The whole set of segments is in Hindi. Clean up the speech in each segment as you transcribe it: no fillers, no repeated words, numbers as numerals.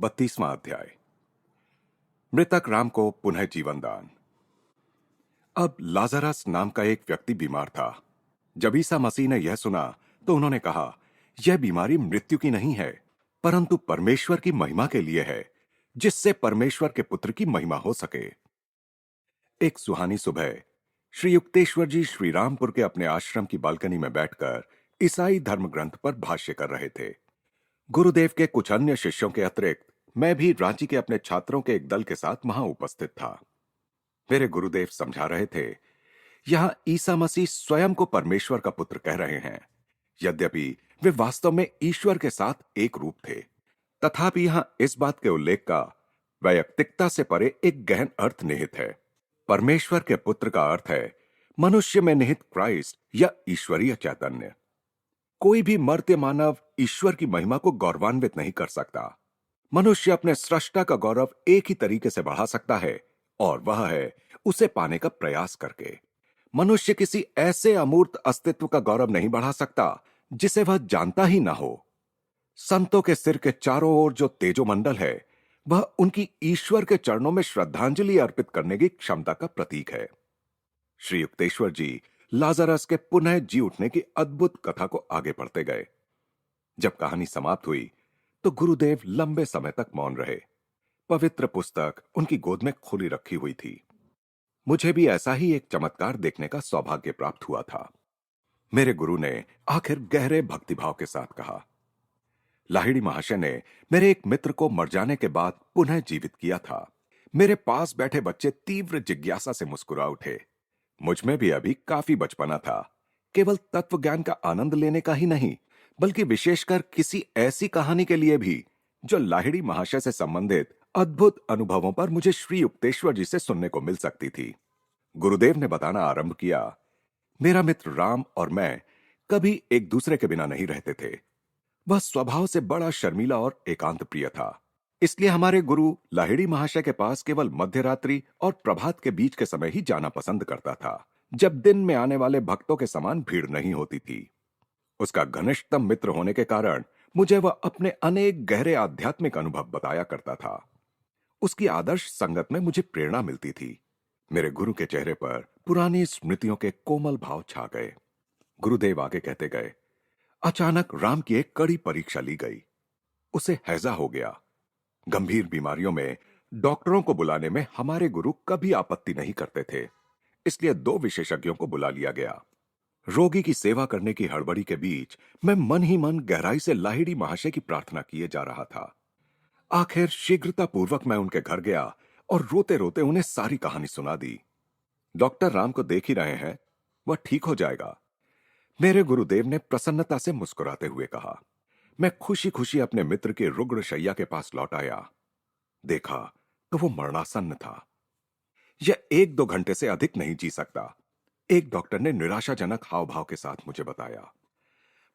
32वां अध्याय। मृतक राम को पुनः जीवन दान। अब लाजरस नाम का एक व्यक्ति बीमार था। जब ईसा मसीह ने यह सुना तो उन्होंने कहा, यह बीमारी मृत्यु की नहीं है, परंतु परमेश्वर की महिमा के लिए है, जिससे परमेश्वर के पुत्र की महिमा हो सके। एक सुहानी सुबह श्री युक्तेश्वर जी श्री रामपुर के अपने आश्रम की बालकनी में बैठकर ईसाई धर्म ग्रंथ पर भाष्य कर रहे थे। गुरुदेव के कुछ अन्य शिष्यों के अतिरिक्त मैं भी रांची के अपने छात्रों के एक दल के साथ वहां उपस्थित था। मेरे गुरुदेव समझा रहे थे, यहां ईसा मसीह स्वयं को परमेश्वर का पुत्र कह रहे हैं। यद्यपि वे वास्तव में ईश्वर के साथ एक रूप थे, तथापि यहां इस बात के उल्लेख का वैयक्तिकता से परे एक गहन अर्थ निहित है। परमेश्वर के पुत्र का अर्थ है मनुष्य में निहित क्राइस्ट या ईश्वरीय चैतन्य। कोई भी मर्त्य मानव ईश्वर की महिमा को गौरवान्वित नहीं कर सकता। मनुष्य अपने सृष्टा का गौरव एक ही तरीके से बढ़ा सकता है, और वह है उसे पाने का प्रयास करके। मनुष्य किसी ऐसे अमूर्त अस्तित्व का गौरव नहीं बढ़ा सकता जिसे वह जानता ही ना हो। संतों के सिर के चारों ओर जो तेजोमंडल है, वह उनकी ईश्वर के चरणों में श्रद्धांजलि अर्पित करने की क्षमता का प्रतीक है। श्री युक्तेश्वर जी लाजरस के पुनः जी उठने की अद्भुत कथा को आगे पढ़ते गए। जब कहानी समाप्त हुई तो गुरुदेव लंबे समय तक मौन रहे। पवित्र पुस्तक उनकी गोद में खुली रखी हुई थी। मुझे भी ऐसा ही एक चमत्कार देखने का सौभाग्य प्राप्त हुआ था। मेरे गुरु ने आखिर गहरे भक्तिभाव के साथ कहा, लाहिड़ी महाशय ने मेरे एक मित्र को मर जाने के बाद पुनः जीवित किया था। मेरे पास बैठे बच्चे तीव्र जिज्ञासा से मुस्कुरा उठे। मुझ में भी अभी काफी बचपना था। केवल तत्व ज्ञान का आनंद लेने का ही नहीं, बल्कि विशेषकर किसी ऐसी कहानी के लिए भी जो लाहिड़ी महाशय से संबंधित अद्भुत अनुभवों पर मुझे श्री युक्तेश्वर जी से सुनने को मिल सकती थी। गुरुदेव ने बताना आरंभ किया, मेरा मित्र राम और मैं कभी एक दूसरे के बिना नहीं रहते थे। वह स्वभाव से बड़ा शर्मीला और एकांत प्रिय था। इसलिए हमारे गुरु लाहिड़ी महाशय के पास केवल मध्यरात्रि और प्रभात के बीच के समय ही जाना पसंद करता था, जब दिन में आने वाले भक्तों के समान भीड़ नहीं होती थी। उसका घनिष्ठतम मित्र होने के कारण मुझे वह अपने अनेक गहरे आध्यात्मिक अनुभव बताया करता था। उसकी आदर्श संगत में मुझे प्रेरणा मिलती थी। मेरे गुरु के चेहरे पर पुरानी स्मृतियों के कोमल भाव छा गए। गुरुदेव आगे कहते गए, अचानक राम की एक कड़ी परीक्षा ली गई। उसे हैजा हो गया। गंभीर बीमारियों में डॉक्टरों को बुलाने में हमारे गुरु कभी आपत्ति नहीं करते थे, इसलिए 2 विशेषज्ञों को बुला लिया गया। रोगी की सेवा करने की हड़बड़ी के बीच मैं मन ही मन गहराई से लाहिड़ी महाशय की प्रार्थना किए जा रहा था। आखिर शीघ्रता पूर्वक मैं उनके घर गया और रोते रोते उन्हें सारी कहानी सुना दी। डॉक्टर राम को देख ही रहे हैं, वह ठीक हो जाएगा, मेरे गुरुदेव ने प्रसन्नता से मुस्कुराते हुए कहा। मैं खुशी खुशी अपने मित्र के रुग्ण शैया के पास लौट आया। देखा तो वो मरणासन्न था। यह 1-2 घंटे से अधिक नहीं जी सकता, एक डॉक्टर ने निराशाजनक हाव भाव के साथ मुझे बताया।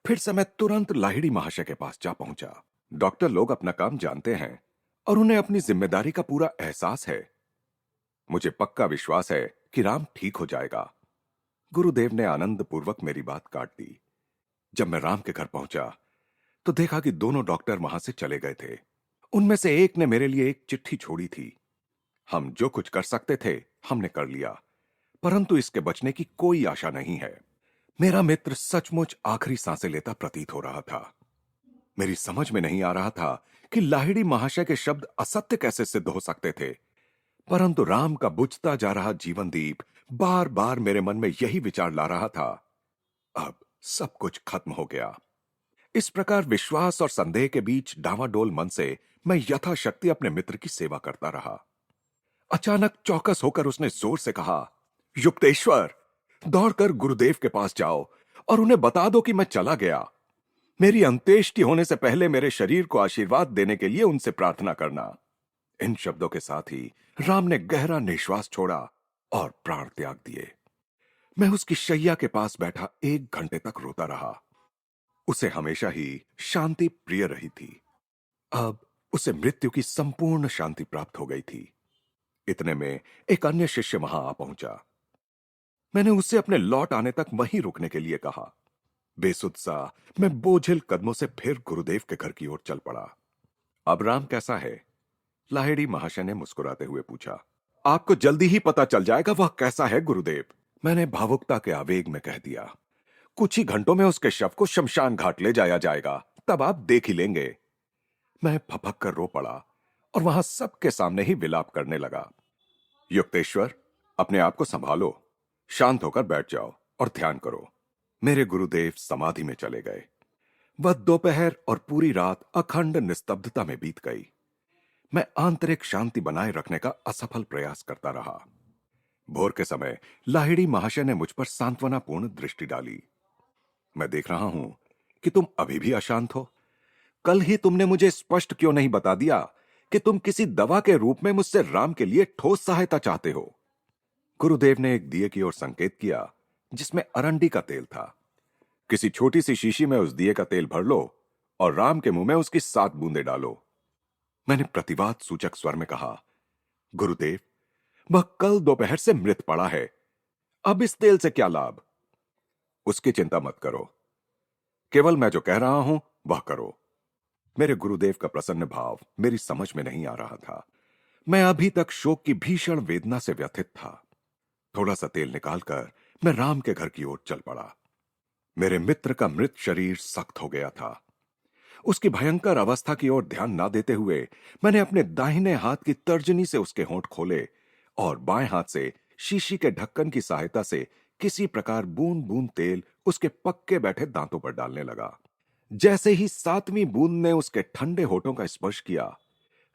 फिर से मैं तुरंत लाहिड़ी महाशय के पास जा पहुंचा। डॉक्टर लोग अपना काम जानते हैं और उन्हें अपनी जिम्मेदारी का पूरा एहसास है। मुझे पक्का विश्वास है कि राम ठीक हो जाएगा। गुरुदेव ने आनंद पूर्वक मेरी बात काट दी। जब मैं राम के घर पहुंचा तो देखा कि दोनों डॉक्टर वहां से चले गए थे। उनमें से एक ने मेरे लिए एक चिट्ठी छोड़ी थी। हम जो कुछ कर सकते थे हमने कर लिया, परंतु इसके बचने की कोई आशा नहीं है। मेरा मित्र सचमुच आखिरी सांसें लेता प्रतीत हो रहा था। मेरी समझ में नहीं आ रहा था कि लाहिड़ी महाशय के शब्द असत्य कैसे सिद्ध हो सकते थे, परंतु राम का बुझता जा रहा जीवन दीप बार बार मेरे मन में यही विचार ला रहा था, अब सब कुछ खत्म हो गया। इस प्रकार विश्वास और संदेह के बीच डावाडोल मन से मैं यथाशक्ति अपने मित्र की सेवा करता रहा। अचानक चौकस होकर उसने जोर से कहा, युक्तेश्वर, दौड़कर गुरुदेव के पास जाओ और उन्हें बता दो कि मैं चला गया। मेरी अंत्येष्टि होने से पहले मेरे शरीर को आशीर्वाद देने के लिए उनसे प्रार्थना करना। इन शब्दों के साथ ही राम ने गहरा निश्वास छोड़ा और प्राण त्याग दिए। मैं उसकी शैया के पास बैठा 1 घंटे तक रोता रहा। उसे हमेशा ही शांति प्रिय रही थी। अब उसे मृत्यु की संपूर्ण शांति प्राप्त हो गई थी। इतने में एक अन्य शिष्य वहां आ पहुंचा। मैंने उससे अपने लौट आने तक वहीं रुकने के लिए कहा। बेसुध सा मैं बोझिल कदमों से फिर गुरुदेव के घर की ओर चल पड़ा। अब राम कैसा है? लाहिड़ी महाशय ने मुस्कुराते हुए पूछा। आपको जल्दी ही पता चल जाएगा वह कैसा है गुरुदेव, मैंने भावुकता के आवेग में कह दिया। कुछ ही घंटों में उसके शव को शमशान घाट ले जाया जाएगा, तब आप देख ही लेंगे। मैं फपक कर रो पड़ा और वहां सबके सामने ही विलाप करने लगा। युक्तेश्वर, अपने आप को संभालो, शांत होकर बैठ जाओ और ध्यान करो। मेरे गुरुदेव समाधि में चले गए। वह दोपहर और पूरी रात अखंड निस्तब्धता में बीत गई। मैं आंतरिक शांति बनाए रखने का असफल प्रयास करता रहा। भोर के समय लाहिड़ी महाशय ने मुझ पर सांत्वनापूर्ण दृष्टि डाली। मैं देख रहा हूं कि तुम अभी भी अशांत हो। कल ही तुमने मुझे स्पष्ट क्यों नहीं बता दिया कि तुम किसी दवा के रूप में मुझसे राम के लिए ठोस सहायता चाहते हो? गुरुदेव ने एक दिए की ओर संकेत किया जिसमें अरंडी का तेल था। किसी छोटी सी शीशी में उस दिए का तेल भर लो और राम के मुंह में उसकी 7 बूंदें डालो। मैंने प्रतिवाद सूचक स्वर में कहा, गुरुदेव, वह कल दोपहर से मृत पड़ा है, अब इस तेल से क्या लाभ? उसकी चिंता मत करो, केवल मैं जो कह रहा हूं वह करो। मेरे गुरुदेव का प्रसन्न भाव मेरी समझ में नहीं आ रहा था। मैं अभी तक शोक की भीषण वेदना से व्यथित था। थोड़ा सा तेल निकालकर मैं राम के घर की ओर चल पड़ा। मेरे मित्र का मृत शरीर सख्त हो गया था। उसकी भयंकर अवस्था की ओर ध्यान ना देते हुए मैंने अपने दाहिने हाथ की तर्जनी से उसके होंठ खोले और बाएं हाथ से शीशी के ढक्कन की सहायता से किसी प्रकार बूंद बूंद तेल उसके पक्के बैठे दांतों पर डालने लगा। जैसे ही 7वीं बूंद ने उसके ठंडे होठों का स्पर्श किया,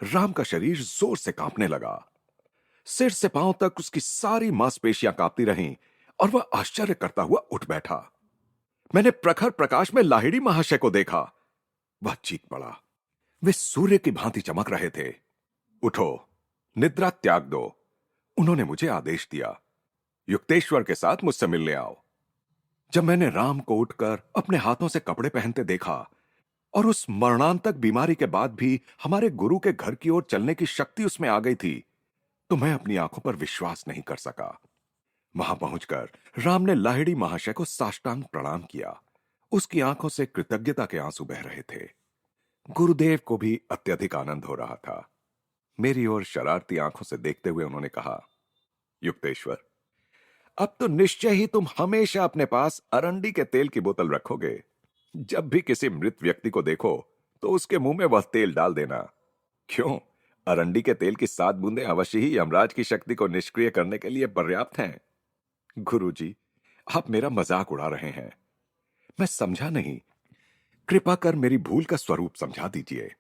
राम का शरीर जोर से कांपने लगा। सिर से पांव तक उसकी सारी मांसपेशियां कांपती रहीं और वह आश्चर्य करता हुआ उठ बैठा। मैंने प्रखर प्रकाश में लाहिड़ी महाशय को देखा। वह चीख पड़ा। वे सूर्य की भांति चमक रहे थे। उठो, निद्रा त्याग दो, उन्होंने मुझे आदेश दिया। युक्तेश्वर के साथ मुझसे मिलने आओ। जब मैंने राम को उठकर अपने हाथों से कपड़े पहनते देखा और उस मरणांतक बीमारी के बाद भी हमारे गुरु के घर की ओर चलने की शक्ति उसमें आ गई थी, तो मैं अपनी आंखों पर विश्वास नहीं कर सका। वहां पहुंचकर राम ने लाहिड़ी महाशय को साष्टांग प्रणाम किया। उसकी आंखों से कृतज्ञता के आंसू बह रहे थे। गुरुदेव को भी अत्यधिक आनंद हो रहा था। मेरी ओर शरारती आंखों से देखते हुए उन्होंने कहा, युक्तेश्वर, अब तो निश्चय ही तुम हमेशा अपने पास अरंडी के तेल की बोतल रखोगे। जब भी किसी मृत व्यक्ति को देखो तो उसके मुंह में वह तेल डाल देना। क्यों? अरंडी के तेल की 7 बूंदें अवश्य ही यमराज की शक्ति को निष्क्रिय करने के लिए पर्याप्त हैं। गुरुजी, आप मेरा मजाक उड़ा रहे हैं। मैं समझा नहीं। कृपा कर मेरी भूल का स्वरूप समझा दीजिए।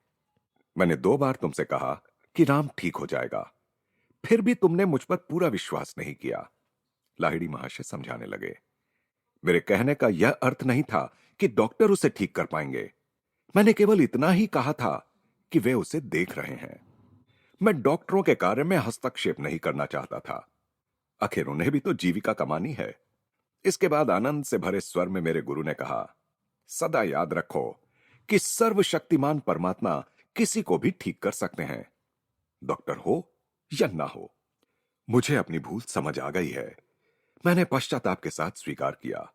मैंने 2 बार तुमसे कहा कि राम ठीक हो जाएगा, फिर भी तुमने मुझ पर पूरा विश्वास नहीं किया। लाहिड़ी महाशय समझाने लगे। मेरे कहने का यह अर्थ नहीं था कि डॉक्टर उसे ठीक कर पाएंगे। मैंने केवल इतना ही कहा था कि वे उसे देख रहे हैं। मैं डॉक्टरों के कार्य में हस्तक्षेप नहीं करना चाहता था। आखिर उन्हें भी तो जीविका कमानी है। इसके बाद आनंद से भरे स्वर में मेरे गुरु ने कहा, सदा याद रखो कि सर्वशक्तिमान परमात्मा किसी को भी ठीक कर सकते हैं, डॉक्टर हो या ना हो। मुझे अपनी भूल समझ आ गई है। मैंने पश्चाताप के साथ स्वीकार किया।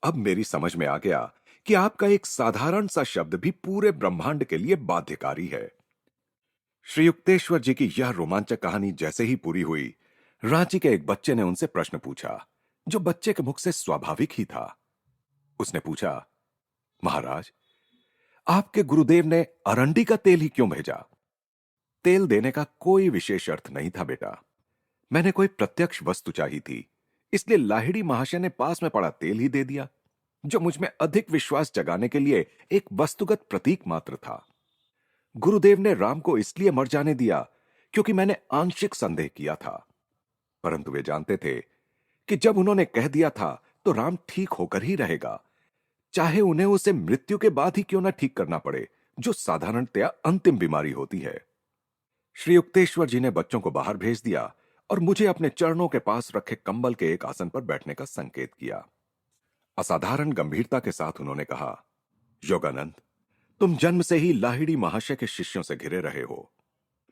अब मेरी समझ में आ गया कि आपका एक साधारण सा शब्द भी पूरे ब्रह्मांड के लिए बाध्यकारी है। श्री युक्तेश्वर जी की यह रोमांचक कहानी जैसे ही पूरी हुई, रांची के एक बच्चे ने उनसे प्रश्न पूछा, जो बच्चे के मुख से स्वाभाविक ही था। उसने पूछा, महाराज, आपके गुरुदेव ने अरंडी का तेल ही क्यों भेजा? तेल देने का कोई विशेष अर्थ नहीं था बेटा। मैंने कोई प्रत्यक्ष वस्तु चाहिए थी, इसलिए लाहिड़ी महाशय ने पास में पड़ा तेल ही दे दिया, जो मुझ में अधिक विश्वास जगाने के लिए एक वस्तुगत प्रतीक मात्र था। गुरुदेव ने राम को इसलिए मर जाने दिया क्योंकि मैंने आंशिक संदेह किया था, परंतु वे जानते थे कि जब उन्होंने कह दिया था तो राम ठीक होकर ही रहेगा, चाहे उन्हें उसे मृत्यु के बाद ही क्यों ना ठीक करना पड़े, जो साधारणतया अंतिम बीमारी होती है। श्री युक्तेश्वर जी ने बच्चों को बाहर भेज दिया और मुझे अपने चरणों के पास रखे कंबल के एक आसन पर बैठने का संकेत किया। असाधारण गंभीरता के साथ उन्होंने कहा, योगानंद, तुम जन्म से ही लाहिड़ी महाशय के शिष्यों से घिरे रहे हो।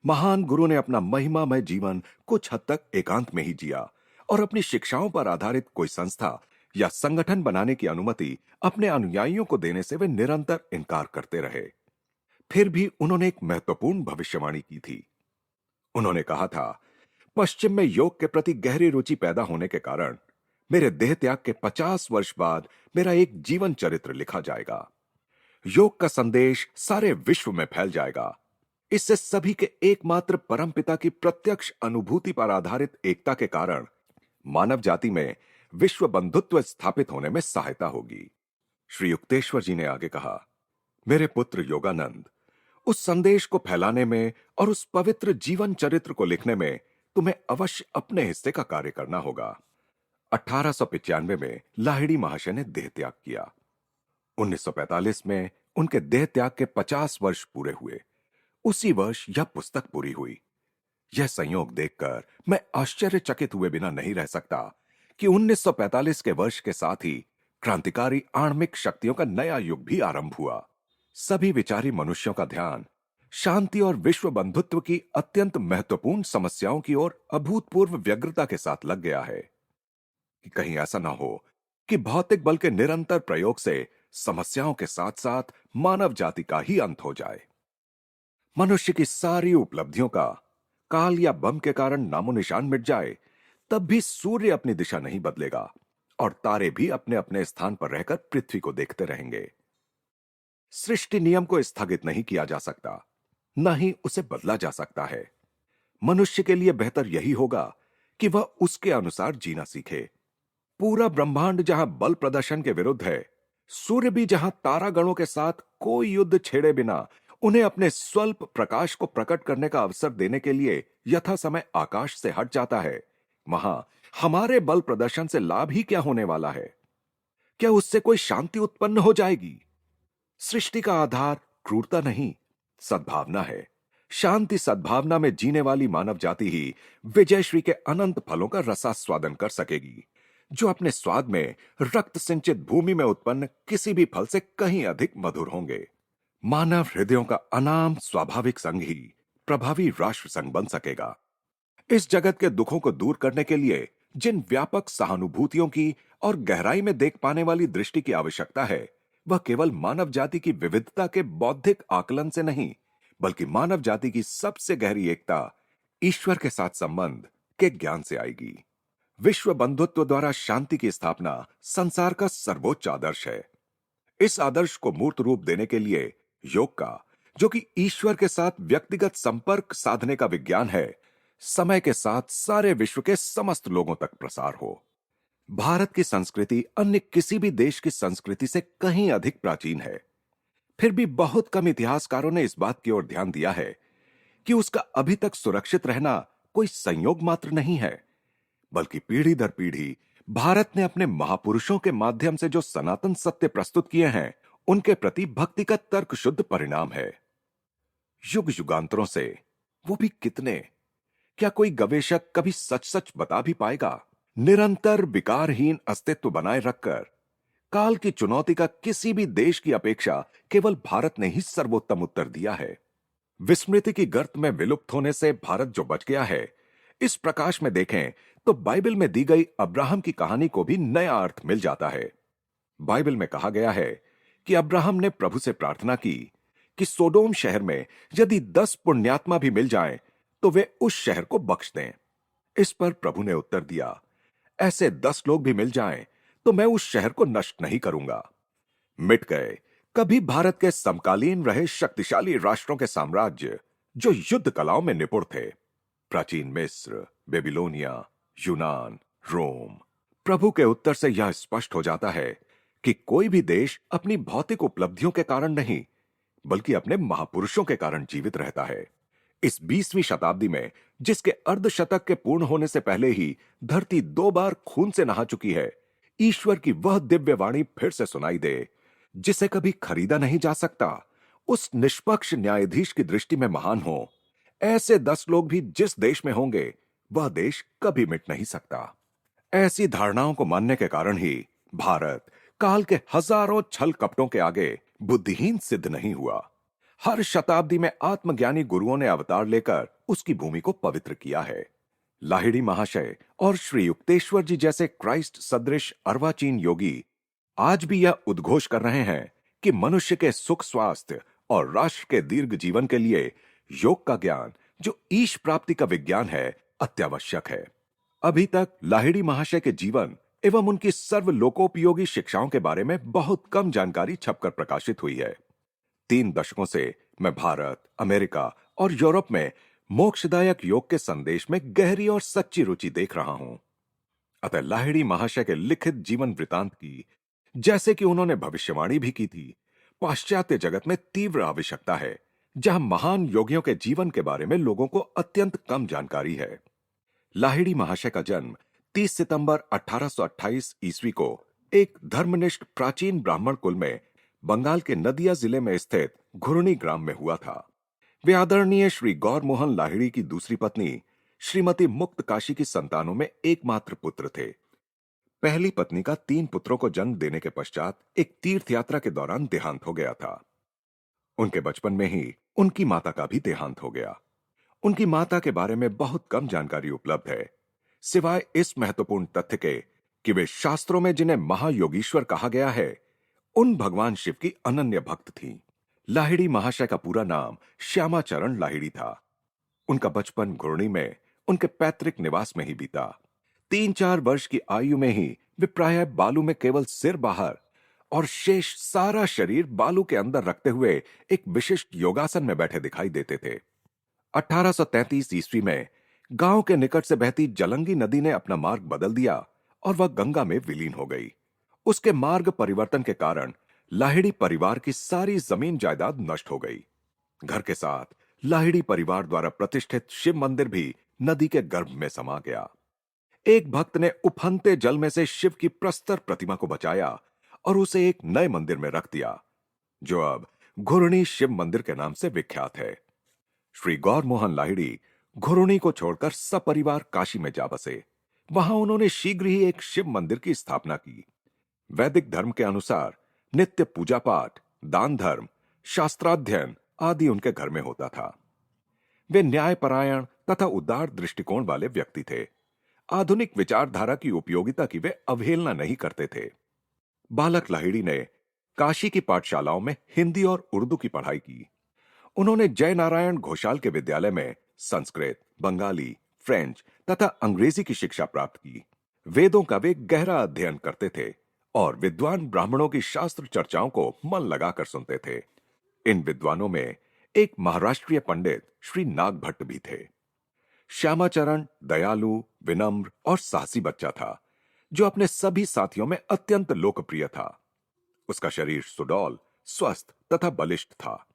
महान गुरु ने अपना महिमामय जीवन कुछ हद तक एकांत में ही जिया और अपनी शिक्षाओं पर आधारित कोई संस्था या संगठन बनाने की अनुमति अपने अनुयायियों को देने से वे निरंतर इनकार करते रहे। फिर भी उन्होंने एक महत्वपूर्ण भविष्यवाणी की थी। उन्होंने कहा था, पश्चिम में योग के प्रति गहरी रुचि पैदा होने के कारण मेरे देह त्याग के 50 वर्ष बाद मेरा एक जीवन चरित्र लिखा जाएगा। योग का संदेश सारे विश्व में फैल जाएगा। इससे सभी के एकमात्र परमपिता की प्रत्यक्ष अनुभूति पर आधारित एकता के कारण मानव जाति में विश्व बंधुत्व स्थापित होने में सहायता होगी। श्री युक्तेश्वर जी ने आगे कहा, मेरे पुत्र योगानंद, उस संदेश को फैलाने में और उस पवित्र जीवन चरित्र को लिखने में तुम्हें अवश्य अपने हिस्से का कार्य करना होगा। 1895 में लाहिड़ी महाशय ने देह त्याग किया। 1945 में उनके देह त्याग के 50 वर्ष पूरे हुए। उसी वर्ष यह पुस्तक पूरी हुई। यह संयोग देखकर मैं आश्चर्यचकित हुए बिना नहीं रह सकता कि 1945 के वर्ष के साथ ही क्रांतिकारी आणविक शक्तियों का नया युग भी आरंभ हुआ। सभी विचारी मनुष्यों का ध्यान शांति और विश्व बंधुत्व की अत्यंत महत्वपूर्ण समस्याओं की ओर अभूतपूर्व व्यग्रता के साथ लग गया है कि कहीं ऐसा ना हो कि भौतिक बल के निरंतर प्रयोग से समस्याओं के साथ साथ मानव जाति का ही अंत हो जाए। मनुष्य की सारी उपलब्धियों का काल या बम के कारण नामो निशान मिट जाए, तब भी सूर्य अपनी दिशा नहीं बदलेगा और तारे भी अपने अपने स्थान पर रहकर पृथ्वी को देखते रहेंगे। सृष्टि नियम को स्थगित नहीं किया जा सकता, न ही उसे बदला जा सकता है। मनुष्य के लिए बेहतर यही होगा कि वह उसके अनुसार जीना सीखे। पूरा ब्रह्मांड जहां बल प्रदर्शन के विरुद्ध है, सूर्य भी जहां तारागणों के साथ कोई युद्ध छेड़े बिना उन्हें अपने स्वल्प प्रकाश को प्रकट करने का अवसर देने के लिए यथा समय आकाश से हट जाता है, वहां हमारे बल प्रदर्शन से लाभ ही क्या होने वाला है? क्या उससे कोई शांति उत्पन्न हो जाएगी? सृष्टि का आधार क्रूरता नहीं, सद्भावना है। शांति सद्भावना में जीने वाली मानव जाति ही विजयश्री के अनंत फलों का रसास्वादन कर सकेगी, जो अपने स्वाद में रक्त सिंचित भूमि में उत्पन्न किसी भी फल से कहीं अधिक मधुर होंगे। मानव हृदयों का अनाम स्वाभाविक संघ ही प्रभावी राष्ट्र संघ बन सकेगा। इस जगत के दुखों को दूर करने के लिए जिन व्यापक सहानुभूतियों की और गहराई में देख पाने वाली दृष्टि की आवश्यकता है, वह केवल मानव जाति की विविधता के बौद्धिक आकलन से नहीं, बल्कि मानव जाति की सबसे गहरी एकता, ईश्वर के साथ संबंध के ज्ञान से आएगी। विश्व बंधुत्व द्वारा शांति की स्थापना संसार का सर्वोच्च आदर्श है। इस आदर्श को मूर्त रूप देने के लिए योग का, जो कि ईश्वर के साथ व्यक्तिगत संपर्क साधने का विज्ञान है, समय के साथ सारे विश्व के समस्त लोगों तक प्रसार हो। भारत की संस्कृति अन्य किसी भी देश की संस्कृति से कहीं अधिक प्राचीन है। फिर भी बहुत कम इतिहासकारों ने इस बात की ओर ध्यान दिया है कि उसका अभी तक सुरक्षित रहना कोई संयोग मात्र नहीं है, बल्कि पीढ़ी दर पीढ़ी भारत ने अपने महापुरुषों के माध्यम से जो सनातन सत्य प्रस्तुत किए हैं, उनके प्रति भक्ति का तर्क शुद्ध परिणाम है। युग युगांतरों से वो भी कितने, क्या कोई गवेषक कभी सच सच बता भी पाएगा? निरंतर विकारहीन अस्तित्व बनाए रखकर काल की चुनौती का किसी भी देश की अपेक्षा केवल भारत ने ही सर्वोत्तम उत्तर दिया है। विस्मृति की गर्त में विलुप्त होने से भारत जो बच गया है, इस प्रकाश में देखें तो बाइबल में दी गई अब्राहम की कहानी को भी नया अर्थ मिल जाता है। बाइबल में कहा गया है कि अब्राहम ने प्रभु से प्रार्थना की कि सोडोम शहर में यदि 10 पुण्यात्मा भी मिल जाएं, तो वे उस शहर को बख्श दें। इस पर प्रभु ने उत्तर दिया, ऐसे 10 लोग भी मिल जाएं, तो मैं उस शहर को नष्ट नहीं करूंगा। मिट गए कभी भारत के समकालीन रहे शक्तिशाली राष्ट्रों के साम्राज्य, जो युद्ध कलाओं में निपुण थे। प्राचीन मिस्र, बेबीलोनिया, यूनान, रोम। प्रभु के उत्तर से यह स्पष्ट हो जाता है कि कोई भी देश अपनी भौतिक उपलब्धियों के कारण नहीं, बल्कि अपने महापुरुषों के कारण जीवित रहता है। इस 20वीं शताब्दी में, जिसके अर्धशतक के पूर्ण होने से पहले ही धरती 2 बार खून से नहा चुकी है, ईश्वर की वह दिव्य वाणी फिर से सुनाई दे, जिसे कभी खरीदा नहीं जा सकता, उस निष्पक्ष न्यायाधीश की दृष्टि में महान हो। ऐसे 10 लोग भी जिस देश में होंगे, वह देश कभी मिट नहीं सकता। ऐसी धारणाओं को मानने के कारण ही भारत काल के हजारों छल कपटों के आगे बुद्धिहीन सिद्ध नहीं हुआ। हर शताब्दी में आत्मज्ञानी गुरुओं ने अवतार लेकर उसकी भूमि को पवित्र किया है। लाहिड़ी महाशय और श्री युक्तेश्वर जी जैसे क्राइस्ट सदृश अर्वाचीन योगी आज भी यह उद्घोष कर रहे हैं कि मनुष्य के सुख स्वास्थ्य और राष्ट्र के दीर्घ जीवन के लिए योग का ज्ञान, जो ईश प्राप्ति का विज्ञान है, अत्यावश्यक है। अभी तक लाहिड़ी महाशय के जीवन एवं उनकी सर्वलोकोपयोगी शिक्षाओं के बारे में बहुत कम जानकारी छपकर प्रकाशित हुई है। 3 दशकों से मैं भारत, अमेरिका और यूरोप में मोक्षदायक योग के संदेश में गहरी और सच्ची रुचि देख रहा हूं। अतः लाहिड़ी महाशय के लिखित जीवन वृतांत की, जैसे कि उन्होंने भविष्यवाणी भी की थी, पाश्चात्य जगत में तीव्र आवश्यकता है, जहां महान योगियों के जीवन के बारे में लोगों को अत्यंत कम जानकारी है। लाहिड़ी महाशय का जन्म 30 सितंबर 1828 ईस्वी को एक धर्मनिष्ठ प्राचीन ब्राह्मण कुल में बंगाल के नदिया जिले में स्थित घुर्णी ग्राम में हुआ था। वे आदरणीय श्री गौर मोहन लाहिड़ी की दूसरी पत्नी श्रीमती मुक्त काशी की संतानों में एकमात्र पुत्र थे। पहली पत्नी का 3 पुत्रों को जन्म देने के पश्चात एक तीर्थ यात्रा के दौरान देहांत हो गया था। उनके बचपन में ही उनकी माता का भी देहांत हो गया। उनकी माता के बारे में बहुत कम जानकारी उपलब्ध है, सिवाय इस महत्वपूर्ण तथ्य के कि वे शास्त्रों में जिन्हें महायोगीश्वर कहा गया है, उन भगवान शिव की अनन्य भक्त थीं। लाहिड़ी महाशय का पूरा नाम श्यामाचरण लाहिड़ी था। उनका बचपन घुर्णी में उनके पैतृक निवास में ही बीता। 3-4 वर्ष की आयु में ही वे प्रायः बालू में केवल सिर बाहर और शेष सारा शरीर बालू के अंदर रखते हुए एक विशिष्ट योगासन में बैठे दिखाई देते थे। 1833 ईस्वी में गांव के निकट से बहती जलंगी नदी ने अपना मार्ग बदल दिया और वह गंगा में विलीन हो गई। उसके मार्ग परिवर्तन के कारण लाहिड़ी परिवार की सारी जमीन जायदाद नष्ट हो गई। घर के साथ लाहिड़ी परिवार द्वारा प्रतिष्ठित शिव मंदिर भी नदी के गर्भ में समा गया। एक भक्त ने उफनते जल में से शिव की प्रस्तर प्रतिमा को बचाया और उसे एक नए मंदिर में रख दिया, जो अब घुर्णी शिव मंदिर के नाम से विख्यात है। श्री गौर मोहन लाहिड़ी घुर्णी को छोड़कर सपरिवार काशी में जा बसे। वहां उन्होंने शीघ्र ही एक शिव मंदिर की स्थापना की। वैदिक धर्म के अनुसार नित्य पूजा पाठ, दान धर्म, शास्त्राध्ययन आदि उनके घर में होता था। वे न्यायपरायण तथा उदार दृष्टिकोण वाले व्यक्ति थे। आधुनिक विचारधारा की उपयोगिता की वे अवहेलना नहीं करते थे। बालक लाहिड़ी ने काशी की पाठशालाओं में हिंदी और उर्दू की पढ़ाई की। उन्होंने जय नारायण घोषाल के विद्यालय में संस्कृत, बंगाली, फ्रेंच तथा अंग्रेजी की शिक्षा प्राप्त की। वेदों का वे गहरा अध्ययन करते थे और विद्वान ब्राह्मणों की शास्त्र चर्चाओं को मन लगाकर सुनते थे। इन विद्वानों में एक महाराष्ट्रीय पंडित श्री नाग भट्ट भी थे। श्यामाचरण दयालु, विनम्र और साहसी बच्चा था, जो अपने सभी साथियों में अत्यंत लोकप्रिय था। उसका शरीर सुडौल, स्वस्थ तथा बलिष्ठ था।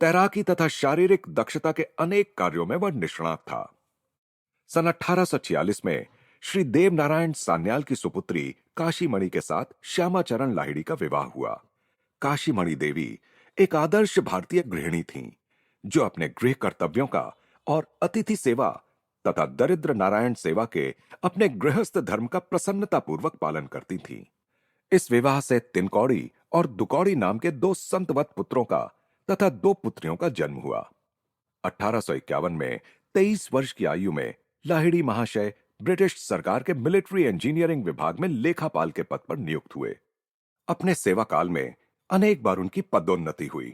तैराकी तथा शारीरिक दक्षता के अनेक कार्यों में वह निष्णात था। सन 1846 में श्री देव नारायण सान्याल की सुपुत्री काशीमणि के साथ श्यामाचरण लाहिड़ी का विवाह हुआ। काशीमणि देवी एक आदर्श भारतीय गृहिणी थीं, जो अपने गृह कर्तव्यों का और अतिथि सेवा तथा दरिद्र नारायण सेवा के अपने गृहस्थ धर्म का प्रसन्नतापूर्वक पालन करती थीं। इस विवाह से तिनकौड़ी और दुकौड़ी नाम के 2 संतवत पुत्रों का तथा 2 पुत्रियों का जन्म हुआ। 1851 में 23 वर्ष की आयु में लाहिड़ी महाशय ब्रिटिश सरकार के मिलिट्री इंजीनियरिंग विभाग में लेखापाल के पद पर नियुक्त हुए। अपने सेवा काल में अनेक बार उनकी पदोन्नति हुई।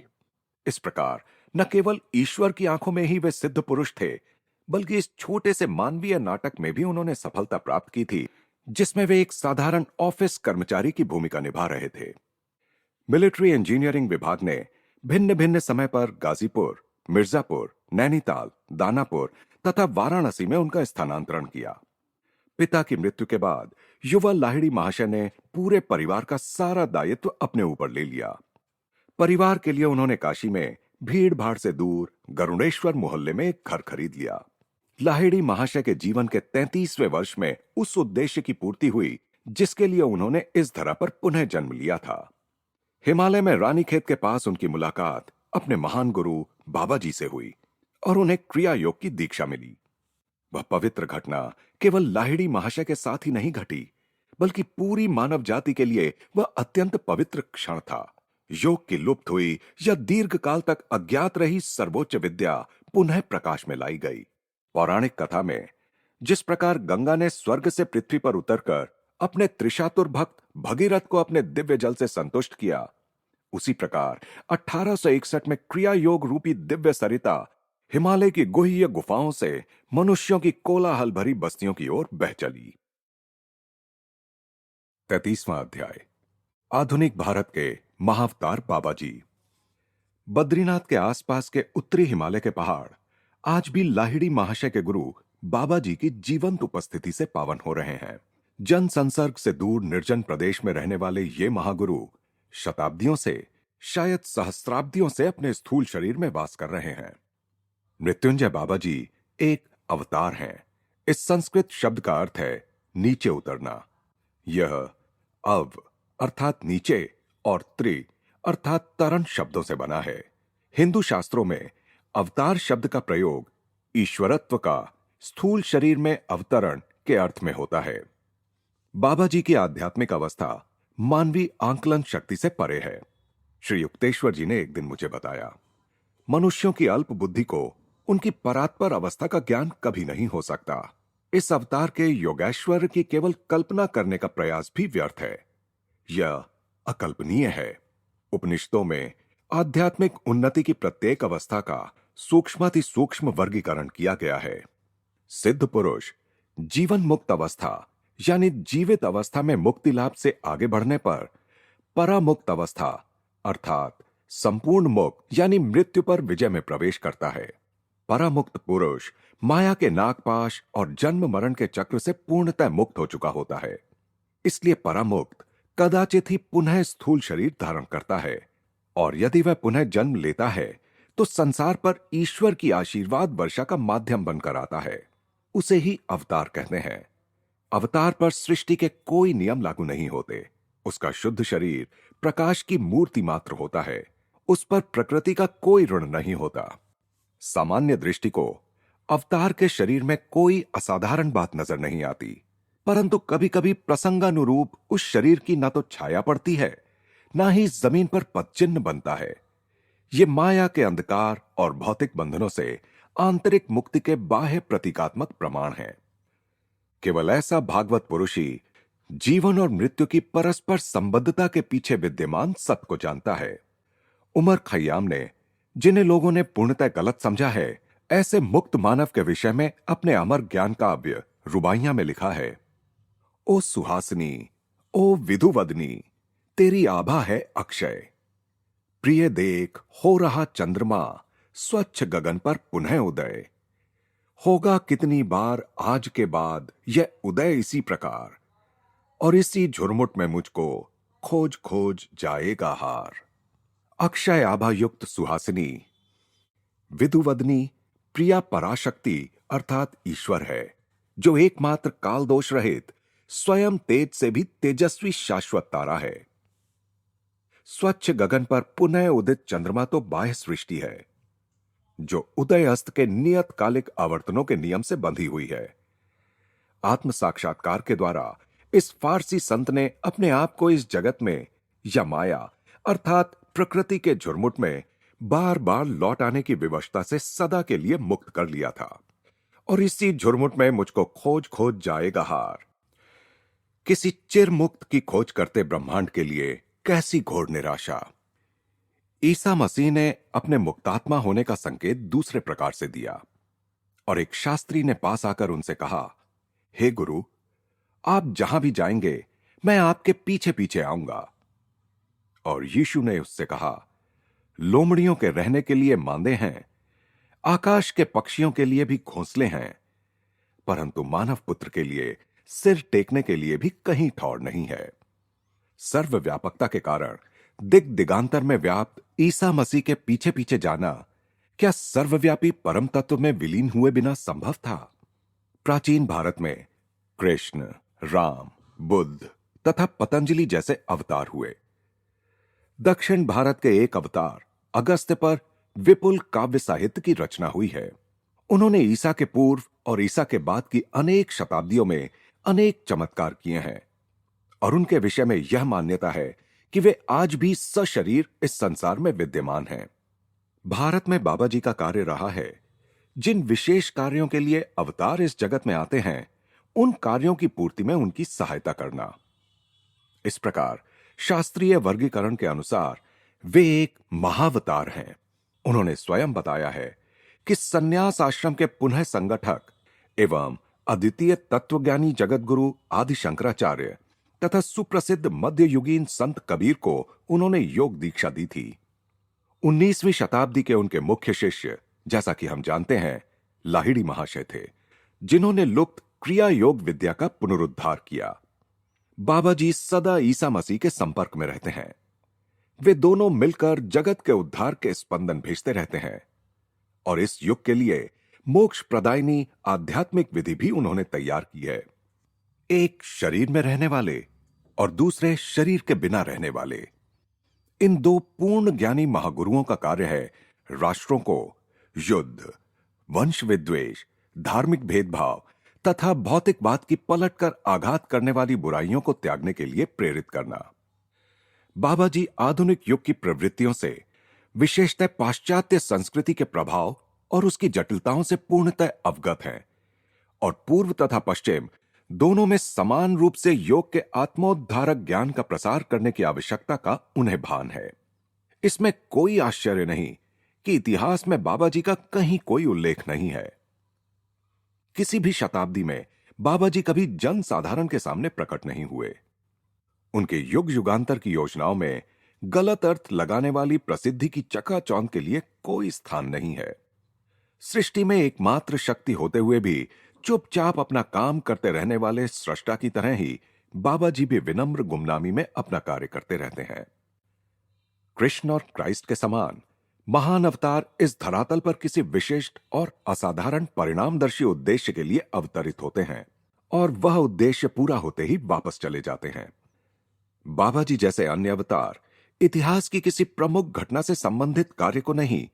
इस प्रकार न केवल ईश्वर की आंखों में ही वे सिद्ध पुरुष थे, बल्कि इस छोटे से मानवीय नाटक में भी उन्होंने सफलता प्राप्त की थी, जिसमें वे एक साधारण ऑफिस कर्मचारी की भूमिका निभा रहे थे। मिलिट्री इंजीनियरिंग विभाग ने भिन्न भिन्न समय पर गाजीपुर, मिर्जापुर, नैनीताल, दानापुर तथा वाराणसी में उनका स्थानांतरण किया। पिता की मृत्यु के बाद युवा लाहिड़ी महाशय ने पूरे परिवार का सारा दायित्व अपने ऊपर ले लिया। परिवार के लिए उन्होंने काशी में भीड़ भाड़ से दूर गरुड़ेश्वर मोहल्ले में एक घर खरीद लिया। लाहिड़ी महाशय के जीवन के 33वें वर्ष में उस उद्देश्य की पूर्ति हुई जिसके लिए उन्होंने इस धरा पर पुनः जन्म लिया था। हिमालय में रानीखेत के पास उनकी मुलाकात अपने महान गुरु बाबा जी से हुई और उन्हें क्रिया योग की दीक्षा मिली। वह पवित्र घटना केवल लाहिड़ी महाशय के साथ ही नहीं घटी, बल्कि पूरी मानव जाति के लिए वह अत्यंत पवित्र क्षण था। योग की लुप्त हुई या दीर्घ काल तक अज्ञात रही सर्वोच्च विद्या पुनः प्रकाश में लाई गई। पौराणिक कथा में जिस प्रकार गंगा ने स्वर्ग से पृथ्वी पर उतरकर अपने त्रिशातुर भक्त भगीरथ को अपने दिव्य जल से संतुष्ट किया, उसी प्रकार 1861 में क्रिया योग रूपी दिव्य सरिता हिमालय की गुह्य गुफाओं से मनुष्यों की कोलाहल भरी बस्तियों की ओर बह चली। 33वां अध्याय। आधुनिक भारत के महाअवतार बाबा जी। बद्रीनाथ के आसपास के उत्तरी हिमालय के पहाड़ आज भी लाहिड़ी महाशय के गुरु बाबा जी की जीवंत उपस्थिति से पावन हो रहे हैं। जन संसर्ग से दूर निर्जन प्रदेश में रहने वाले ये महागुरु शताब्दियों से, शायद सहस्त्राब्दियों से अपने स्थूल शरीर में वास कर रहे हैं। मृत्युंजय बाबा जी एक अवतार हैं। इस संस्कृत शब्द का अर्थ है नीचे उतरना। यह अव अर्थात नीचे और त्रि अर्थात तरण शब्दों से बना है। हिंदू शास्त्रों में अवतार शब्द का प्रयोग ईश्वरत्व का स्थूल शरीर में अवतरण के अर्थ में होता है। बाबा जी की आध्यात्मिक अवस्था मानवीय आंकलन शक्ति से परे है। श्री युक्तेश्वर जी ने एक दिन मुझे बताया, मनुष्यों की अल्प बुद्धि को उनकी परात्पर अवस्था का ज्ञान कभी नहीं हो सकता। इस अवतार के योगेश्वर की केवल कल्पना करने का प्रयास भी व्यर्थ है। यह अकल्पनीय है। उपनिषदों में आध्यात्मिक उन्नति की प्रत्येक अवस्था का सूक्ष्माति सूक्ष्म वर्गीकरण किया गया है। सिद्ध पुरुष जीवन मुक्त अवस्था यानी जीवित अवस्था में मुक्ति लाभ से आगे बढ़ने पर परामुक्त अवस्था अर्थात संपूर्ण मुक्त यानी मृत्यु पर विजय में प्रवेश करता है। परामुक्त पुरुष माया के नागपाश और जन्म मरण के चक्र से पूर्णतः मुक्त हो चुका होता है। इसलिए परामुक्त कदाचित ही पुनः स्थूल शरीर धारण करता है, और यदि वह पुनः जन्म लेता है तो संसार पर ईश्वर की आशीर्वाद वर्षा का माध्यम बनकर आता है। उसे ही अवतार कहते हैं। अवतार पर सृष्टि के कोई नियम लागू नहीं होते। उसका शुद्ध शरीर प्रकाश की मूर्ति मात्र होता है। उस पर प्रकृति का कोई ऋण नहीं होता। सामान्य दृष्टि को अवतार के शरीर में कोई असाधारण बात नजर नहीं आती, परंतु कभी कभी प्रसंगानुरूप उस शरीर की न तो छाया पड़ती है, न ही जमीन पर पदचिन्ह बनता है। ये माया के अंधकार और भौतिक बंधनों से आंतरिक मुक्ति के बाह्य प्रतीकात्मक प्रमाण हैं। केवल ऐसा भागवत पुरुष ही जीवन और मृत्यु की परस्पर संबद्धता के पीछे विद्यमान सत्य को जानता है। उमर खय्याम ने, जिन्हें लोगों ने पूर्णतः गलत समझा है, ऐसे मुक्त मानव के विषय में अपने अमर ज्ञान काव्य रुबाइयां में लिखा है, ओ सुहासिनी, ओ विधुवदनी, तेरी आभा है अक्षय। प्रिय देख हो रहा चंद्रमा, स्वच्छ गगन पर पुनः उदय। होगा कितनी बार आज के बाद यह उदय इसी प्रकार, और इसी झुरमुट में मुझको खोज खोज जाएगा हार। अक्षय आभा युक्त सुहासिनी विधुवदनी प्रिया पराशक्ति अर्थात ईश्वर है, जो एकमात्र काल दोष रहित स्वयं तेज से भी तेजस्वी शाश्वत तारा है। स्वच्छ गगन पर पुनः उदित चंद्रमा तो बाह्य सृष्टि है, जो उदय अस्त के नियतकालिक आवर्तनों के नियम से बंधी हुई है। आत्म साक्षात्कार के द्वारा इस फारसी संत ने अपने आप को इस जगत में या माया अर्थात प्रकृति के झुरमुट में बार बार लौट आने की विवशता से सदा के लिए मुक्त कर लिया था। और इसी झुरमुट में मुझको खोज खोज जाएगा हार। किसी चिर मुक्त की खोज करते ब्रह्मांड के लिए कैसी घोर निराशा। ईसा मसीह ने अपने मुक्तात्मा होने का संकेत दूसरे प्रकार से दिया, और एक शास्त्री ने पास आकर उनसे कहा, हे गुरु, आप जहां भी जाएंगे मैं आपके पीछे पीछे आऊंगा। और यीशु ने उससे कहा, लोमड़ियों के रहने के लिए मांदे हैं, आकाश के पक्षियों के लिए भी घोंसले हैं, परंतु मानव पुत्र के लिए सिर टेकने के लिए भी कहीं ठौर नहीं है। सर्वव्यापकता के कारण दिग दिगांतर में व्याप्त ईसा मसीह के पीछे पीछे जाना क्या सर्वव्यापी परम तत्व में विलीन हुए बिना संभव था? प्राचीन भारत में कृष्ण, राम, बुद्ध तथा पतंजलि जैसे अवतार हुए। दक्षिण भारत के एक अवतार अगस्त्य पर विपुल काव्य साहित्य की रचना हुई है। उन्होंने ईसा के पूर्व और ईसा के बाद की अनेक शताब्दियों में अनेक चमत्कार किए हैं, और उनके विषय में यह मान्यता है कि वे आज भी सशरीर इस संसार में विद्यमान हैं। भारत में बाबा जी का कार्य रहा है, जिन विशेष कार्यों के लिए अवतार इस जगत में आते हैं, उन कार्यों की पूर्ति में उनकी सहायता करना। इस प्रकार शास्त्रीय वर्गीकरण के अनुसार वे एक महावतार हैं। उन्होंने स्वयं बताया है कि संन्यास आश्रम के पुनः संगठक एवं अद्वितीय तत्वज्ञानी जगतगुरु आदि शंकराचार्य तथा सुप्रसिद्ध मध्ययुगीन संत कबीर को उन्होंने योग दीक्षा दी थी। 19वीं शताब्दी के उनके मुख्य शिष्य, जैसा कि हम जानते हैं, लाहिड़ी महाशय थे, जिन्होंने लुप्त क्रिया योग विद्या का पुनरुद्धार किया। बाबा जी सदा ईसा मसीह के संपर्क में रहते हैं। वे दोनों मिलकर जगत के उद्धार के स्पंदन भेजते रहते हैं और इस युग के लिए मोक्ष प्रदायिनी आध्यात्मिक विधि भी उन्होंने तैयार की है। एक शरीर में रहने वाले और दूसरे शरीर के बिना रहने वाले, इन दो पूर्ण ज्ञानी महागुरुओं का कार्य है राष्ट्रों को युद्ध, वंश विद्वेष, धार्मिक भेदभाव तथा भौतिकवाद की पलटकर आघात करने वाली बुराइयों को त्यागने के लिए प्रेरित करना। बाबा जी आधुनिक युग की प्रवृत्तियों से, विशेषतः पाश्चात्य संस्कृति के प्रभाव और उसकी जटिलताओं से पूर्णतः अवगत हैं और पूर्व तथा पश्चिम दोनों में समान रूप से योग के आत्मोद्धारक ज्ञान का प्रसार करने की आवश्यकता का उन्हें भान है। इसमें कोई आश्चर्य नहीं कि इतिहास में बाबा जी का कहीं कोई उल्लेख नहीं है। किसी भी शताब्दी में बाबा जी कभी जन साधारण के सामने प्रकट नहीं हुए। उनके युग युगांतर की योजनाओं में गलत अर्थ लगाने वाली प्रसिद्धि की चकाचौंध के लिए कोई स्थान नहीं है। सृष्टि में एकमात्र शक्ति होते हुए भी चुपचाप अपना काम करते रहने वाले सृष्टा की तरह ही बाबा जी भी विनम्र गुमनामी में अपना कार्य करते रहते हैं। कृष्ण और क्राइस्ट के समान महान अवतार इस धरातल पर किसी विशिष्ट और असाधारण परिणामदर्शी उद्देश्य के लिए अवतरित होते हैं और वह उद्देश्य पूरा होते ही वापस चले जाते हैं। बाबा जी जैसे अन्य अवतार इतिहास की किसी प्रमुख घटना से संबंधित कार्य को नहीं,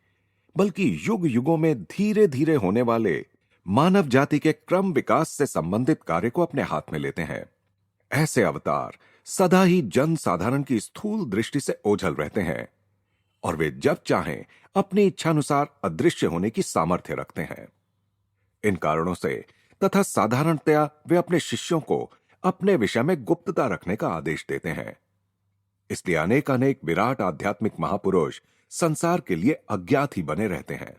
बल्कि युग युगों में धीरे धीरे होने वाले मानव जाति के क्रम विकास से संबंधित कार्य को अपने हाथ में लेते हैं। ऐसे अवतार सदा ही जन साधारण की स्थूल दृष्टि से ओझल रहते हैं और वे जब चाहें अपनी इच्छानुसार अदृश्य होने की सामर्थ्य रखते हैं। इन कारणों से तथा साधारणतया वे अपने शिष्यों को अपने विषय में गुप्तता रखने का आदेश देते हैं। इसलिए अनेक अनेक विराट आध्यात्मिक महापुरुष संसार के लिए अज्ञात ही बने रहते हैं।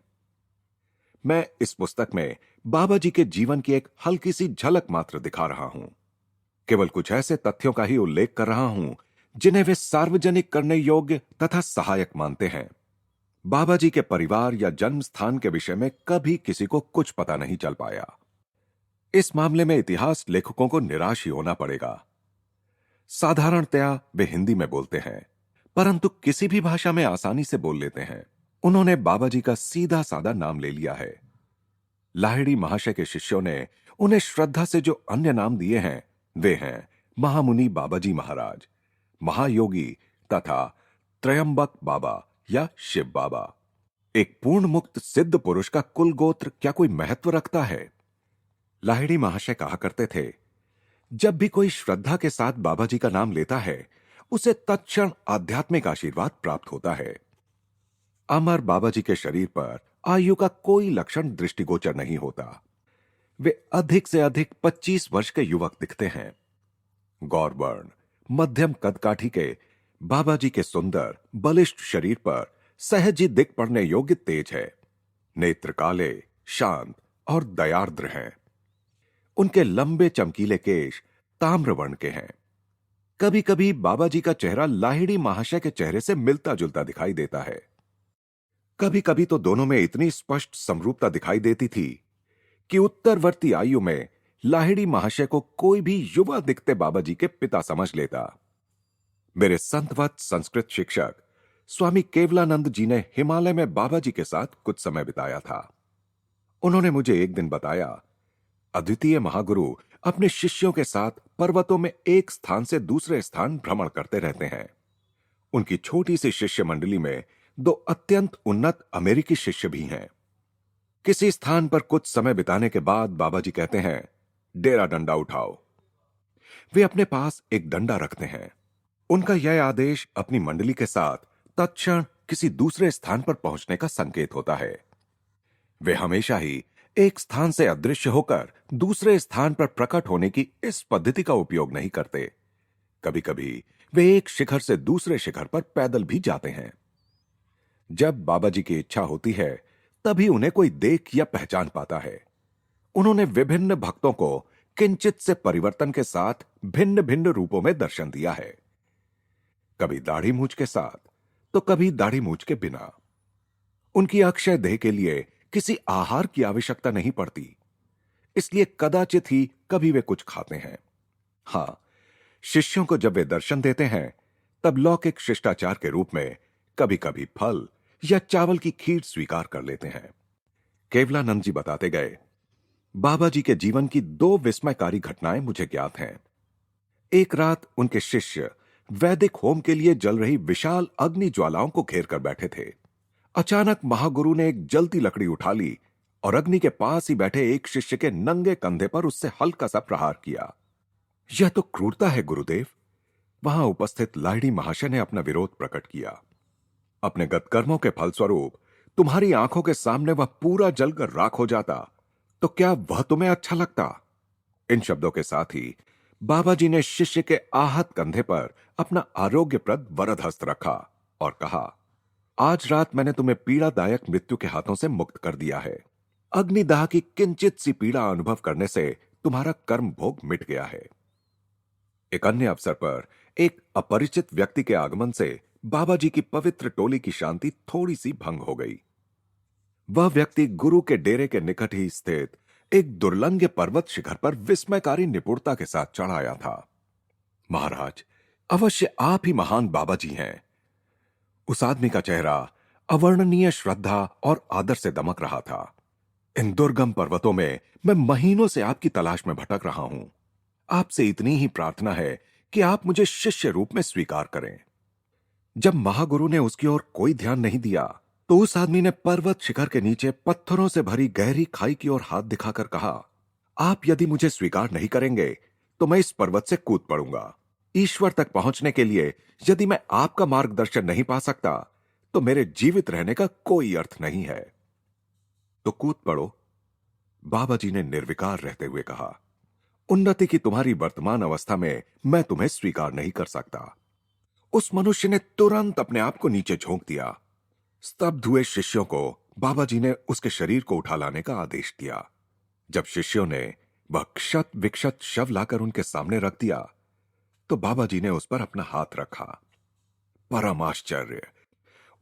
मैं इस पुस्तक में बाबा जी के जीवन की एक हल्की सी झलक मात्र दिखा रहा हूं। केवल कुछ ऐसे तथ्यों का ही उल्लेख कर रहा हूं जिन्हें वे सार्वजनिक करने योग्य तथा सहायक मानते हैं। बाबा जी के परिवार या जन्म स्थान के विषय में कभी किसी को कुछ पता नहीं चल पाया। इस मामले में इतिहास लेखकों को निराश ही होना पड़ेगा। साधारणतया वे हिंदी में बोलते हैं, परंतु किसी भी भाषा में आसानी से बोल लेते हैं। उन्होंने बाबा जी का सीधा साधा नाम ले लिया है। लाहिड़ी महाशय के शिष्यों ने उन्हें श्रद्धा से जो अन्य नाम दिए हैं वे हैं महामुनि बाबाजी महाराज, महायोगी तथा त्रयंबक बाबा या शिव बाबा। एक पूर्ण मुक्त सिद्ध पुरुष का कुल गोत्र क्या कोई महत्व रखता है? लाहिड़ी महाशय कहा करते थे, जब भी कोई श्रद्धा के साथ बाबा जी का नाम लेता है उसे तत्क्षण आध्यात्मिक आशीर्वाद प्राप्त होता है। अमर बाबा जी के शरीर पर आयु का कोई लक्षण दृष्टिगोचर नहीं होता। वे अधिक से अधिक 25 वर्ष के युवक दिखते हैं। गौरवर्ण मध्यम कदकाठी के बाबा जी के सुंदर बलिष्ठ शरीर पर सहज ही दिख पड़ने योग्य तेज है। नेत्र काले, शांत और दयार्द्र हैं। उनके लंबे चमकीले केश ताम्रवर्ण के हैं। कभी कभी बाबा जी का चेहरा लाहिड़ी महाशय के चेहरे से मिलता जुलता दिखाई देता है। कभी कभी तो दोनों में इतनी स्पष्ट समरूपता दिखाई देती थी कि उत्तरवर्ती आयु में लाहिड़ी महाशय को कोई भी युवा दिखते बाबा जी के पिता समझ लेता। मेरे संतवत संस्कृत शिक्षक स्वामी केवलानंद जी ने हिमालय में बाबा जी के साथ कुछ समय बिताया था। उन्होंने मुझे एक दिन बताया, अद्वितीय महागुरु अपने शिष्यों के साथ पर्वतों में एक स्थान से दूसरे स्थान भ्रमण करते रहते हैं। उनकी छोटी सी शिष्य मंडली में 2 अत्यंत उन्नत अमेरिकी शिष्य भी हैं। किसी स्थान पर कुछ समय बिताने के बाद बाबा जी कहते हैं, डेरा डंडा उठाओ। वे अपने पास एक डंडा रखते हैं। उनका यह आदेश अपनी मंडली के साथ तत्क्षण किसी दूसरे स्थान पर पहुंचने का संकेत होता है। वे हमेशा ही एक स्थान से अदृश्य होकर दूसरे स्थान पर प्रकट होने की इस पद्धति का उपयोग नहीं करते। कभी कभी वे एक शिखर से दूसरे शिखर पर पैदल भी जाते हैं। जब बाबा जी की इच्छा होती है तभी उन्हें कोई देख या पहचान पाता है। उन्होंने विभिन्न भक्तों को किंचित से परिवर्तन के साथ भिन्न भिन्न रूपों में दर्शन दिया है। कभी दाढ़ी मूछ के साथ तो कभी दाढ़ी मूछ के बिना। उनकी अक्षय देह के लिए किसी आहार की आवश्यकता नहीं पड़ती, इसलिए कदाचित ही कभी वे कुछ खाते हैं। हां, शिष्यों को जब वे दर्शन देते हैं तब लौकिक शिष्टाचार के रूप में कभी कभी फल या चावल की खीर स्वीकार कर लेते हैं। केवलानंद जी बताते गए, बाबा जी के जीवन की दो विस्मयकारी घटनाएं मुझे ज्ञात हैं। एक रात उनके शिष्य वैदिक होम के लिए जल रही विशाल अग्नि ज्वालाओं को घेर कर बैठे थे। अचानक महागुरु ने एक जलती लकड़ी उठा ली और अग्नि के पास ही बैठे एक शिष्य के नंगे कंधे पर उससे हल्का सा प्रहार किया। यह तो क्रूरता है गुरुदेव। वहां उपस्थित लाहिड़ी महाशय ने अपना विरोध प्रकट किया। अपने गतकर्मों के फलस्वरूप तुम्हारी आंखों के सामने वह पूरा जलकर राख हो जाता तो क्या वह तुम्हें अच्छा लगता? इन शब्दों के साथ ही बाबा जी ने शिष्य के आहत कंधे पर अपना आरोग्यप्रद वरद हस्त रखा और कहा, आज रात मैंने तुम्हें पीड़ादायक मृत्यु के हाथों से मुक्त कर दिया है। अग्निदाह की किंचित सी पीड़ा अनुभव करने से तुम्हारा कर्म भोग मिट गया है। एक अन्य अवसर पर एक अपरिचित व्यक्ति के आगमन से बाबा जी की पवित्र टोली की शांति थोड़ी सी भंग हो गई। वह व्यक्ति गुरु के डेरे के निकट ही स्थित एक दुर्लंघ पर्वत शिखर पर विस्मयकारी निपुणता के साथ चढ़ आया था। महाराज, अवश्य आप ही महान बाबा जी हैं। उस आदमी का चेहरा अवर्णनीय श्रद्धा और आदर से दमक रहा था। इन दुर्गम पर्वतों में मैं महीनों से आपकी तलाश में भटक रहा हूं। आपसे इतनी ही प्रार्थना है कि आप मुझे शिष्य रूप में स्वीकार करें। जब महागुरु ने उसकी ओर कोई ध्यान नहीं दिया तो उस आदमी ने पर्वत शिखर के नीचे पत्थरों से भरी गहरी खाई की ओर हाथ दिखाकर कहा, आप यदि मुझे स्वीकार नहीं करेंगे तो मैं इस पर्वत से कूद पड़ूंगा। ईश्वर तक पहुंचने के लिए यदि मैं आपका मार्गदर्शन नहीं पा सकता तो मेरे जीवित रहने का कोई अर्थ नहीं है। तो कूद पड़ो, बाबा जी ने निर्विकार रहते हुए कहा। उन्नति की तुम्हारी वर्तमान अवस्था में मैं तुम्हें स्वीकार नहीं कर सकता। उस मनुष्य ने तुरंत अपने आप को नीचे झोंक दिया। स्तब्ध हुए शिष्यों को बाबा जी ने उसके शरीर को उठा लाने का आदेश दिया। जब शिष्यों ने वह क्षत विक्षत शव लाकर उनके सामने रख दिया तो बाबा जी ने उस पर अपना हाथ रखा। परम आश्चर्य!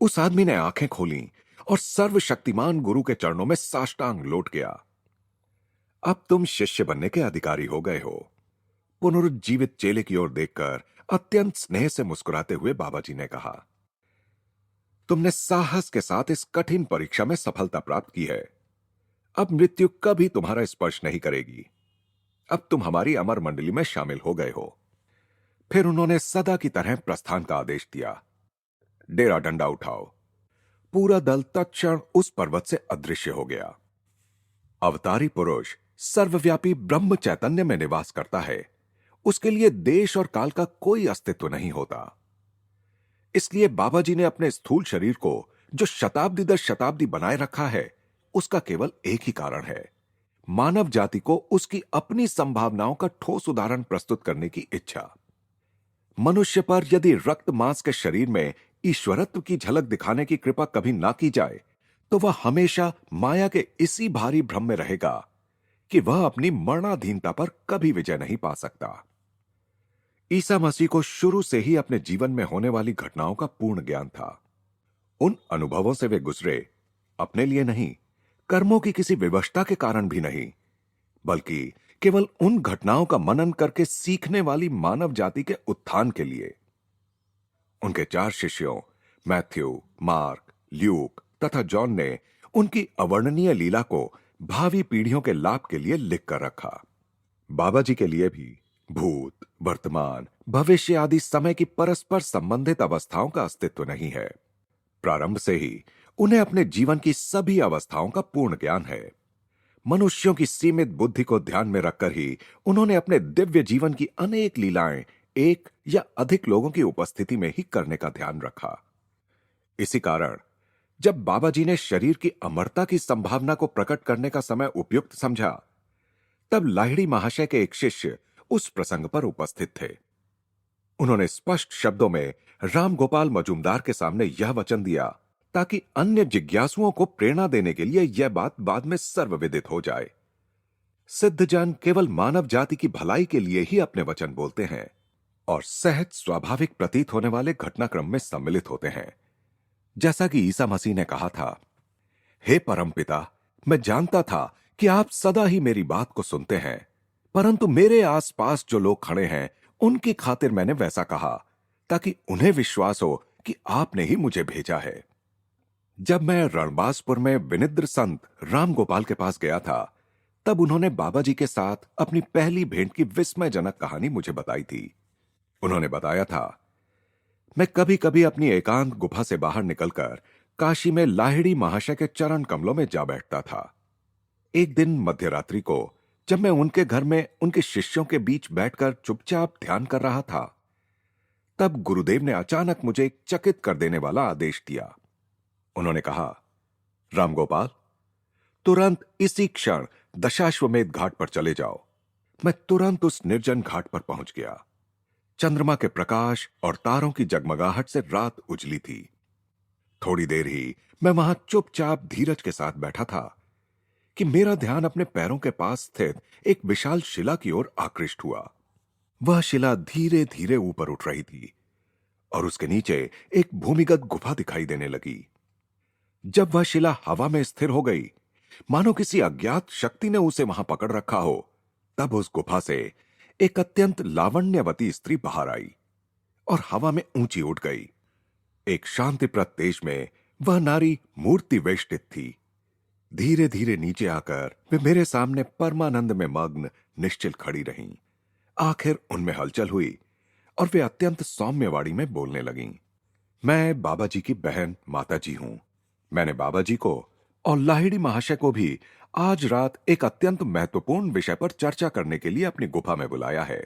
उस आदमी ने आंखें खोली और सर्वशक्तिमान गुरु के चरणों में साष्टांग लौट गया। अब तुम शिष्य बनने के अधिकारी हो गए हो। पुनरुज्जीवित चेले की ओर देखकर अत्यंत स्नेह से मुस्कुराते हुए बाबा जी ने कहा, तुमने साहस के साथ इस कठिन परीक्षा में सफलता प्राप्त की है। अब मृत्यु कभी तुम्हारा स्पर्श नहीं करेगी। अब तुम हमारी अमर मंडली में शामिल हो गए हो। फिर उन्होंने सदा की तरह प्रस्थान का आदेश दिया। डेरा डंडा उठाओ। पूरा दल तत्क्षण उस पर्वत से अदृश्य हो गया। अवतारी पुरुष सर्वव्यापी ब्रह्म चैतन्य में निवास करता है। उसके लिए देश और काल का कोई अस्तित्व नहीं होता। इसलिए बाबा जी ने अपने स्थूल शरीर को जो शताब्दी दर शताब्दी बनाए रखा है, उसका केवल एक ही कारण है, मानव जाति को उसकी अपनी संभावनाओं का ठोस उदाहरण प्रस्तुत करने की इच्छा। मनुष्य पर यदि रक्त मांस के शरीर में ईश्वरत्व की झलक दिखाने की कृपा कभी ना की जाए तो वह हमेशा माया के इसी भारी भ्रम में रहेगा कि वह अपनी मरणाधीनता पर कभी विजय नहीं पा सकता। ईसा मसीह को शुरू से ही अपने जीवन में होने वाली घटनाओं का पूर्ण ज्ञान था। उन अनुभवों से वे गुजरे अपने लिए नहीं, कर्मों की किसी विवशता के कारण भी नहीं, बल्कि केवल उन घटनाओं का मनन करके सीखने वाली मानव जाति के उत्थान के लिए। उनके 4 शिष्यों मैथ्यू, मार्क, ल्यूक तथा जॉन ने उनकी अवर्णनीय लीला को भावी पीढ़ियों के लाभ के लिए लिख कर रखा। बाबा जी के लिए भी भूत, वर्तमान, भविष्य आदि समय की परस्पर संबंधित अवस्थाओं का अस्तित्व नहीं है। प्रारंभ से ही उन्हें अपने जीवन की सभी अवस्थाओं का पूर्ण ज्ञान है। मनुष्यों की सीमित बुद्धि को ध्यान में रखकर ही उन्होंने अपने दिव्य जीवन की अनेक लीलाएं एक या अधिक लोगों की उपस्थिति में ही करने का ध्यान रखा। इसी कारण जब बाबा जी ने शरीर की अमरता की संभावना को प्रकट करने का समय उपयुक्त समझा, तब लाहिड़ी महाशय के एक शिष्य उस प्रसंग पर उपस्थित थे। उन्होंने स्पष्ट शब्दों में राम गोपाल मजूमदार के सामने यह वचन दिया ताकि अन्य जिज्ञासुओं को प्रेरणा देने के लिए यह बात बाद में सर्वविदित हो जाए। सिद्धजन केवल मानव जाति की भलाई के लिए ही अपने वचन बोलते हैं और सहज स्वाभाविक प्रतीत होने वाले घटनाक्रम में सम्मिलित होते हैं। जैसा कि ईसा मसीह ने कहा था, हे परमपिता, मैं जानता था कि आप सदा ही मेरी बात को सुनते हैं, परंतु मेरे आसपास जो लोग खड़े हैं उनकी खातिर मैंने वैसा कहा ताकि उन्हें विश्वास हो कि आपने ही मुझे भेजा है। जब मैं रणबासपुर में विनिद्र संत राम गोपाल के पास गया था, तब उन्होंने बाबा जी के साथ अपनी पहली भेंट की विस्मयजनक कहानी मुझे बताई थी। उन्होंने बताया था, मैं कभी कभी अपनी एकांत गुफा से बाहर निकलकर काशी में लाहिड़ी महाशय के चरण कमलों में जा बैठता था। एक दिन मध्यरात्रि को जब मैं उनके घर में उनके शिष्यों के बीच बैठकर चुपचाप ध्यान कर रहा था, तब गुरुदेव ने अचानक मुझे एक चकित कर देने वाला आदेश दिया। उन्होंने कहा, रामगोपाल, तुरंत इसी क्षण दशाश्वमेध घाट पर चले जाओ। मैं तुरंत उस निर्जन घाट पर पहुंच गया। चंद्रमा के प्रकाश और तारों की जगमगाहट से रात उजली थी। थोड़ी देर ही मैं वहां चुपचाप धीरज के साथ बैठा था कि मेरा ध्यान अपने पैरों के पास स्थित एक विशाल शिला की ओर आकृष्ट हुआ। वह शिला धीरे धीरे ऊपर उठ रही थी और उसके नीचे एक भूमिगत गुफा दिखाई देने लगी। जब वह शिला हवा में स्थिर हो गई, मानो किसी अज्ञात शक्ति ने उसे वहां पकड़ रखा हो, तब उस गुफा से एक अत्यंत लावण्यवती स्त्री बाहर आई और हवा में ऊंची उठ गई। एक शांतिप्रद तेज में वह नारी मूर्ति वेष्टित थी। धीरे धीरे नीचे आकर वे मेरे सामने परमानंद में मग्न निश्चल खड़ी रहीं। आखिर उनमें हलचल हुई और वे अत्यंत सौम्य वाणी में बोलने लगीं। मैं बाबा जी की बहन माता जी हूं। मैंने बाबा जी को और लाहिड़ी महाशय को भी आज रात एक अत्यंत महत्वपूर्ण विषय पर चर्चा करने के लिए अपनी गुफा में बुलाया है।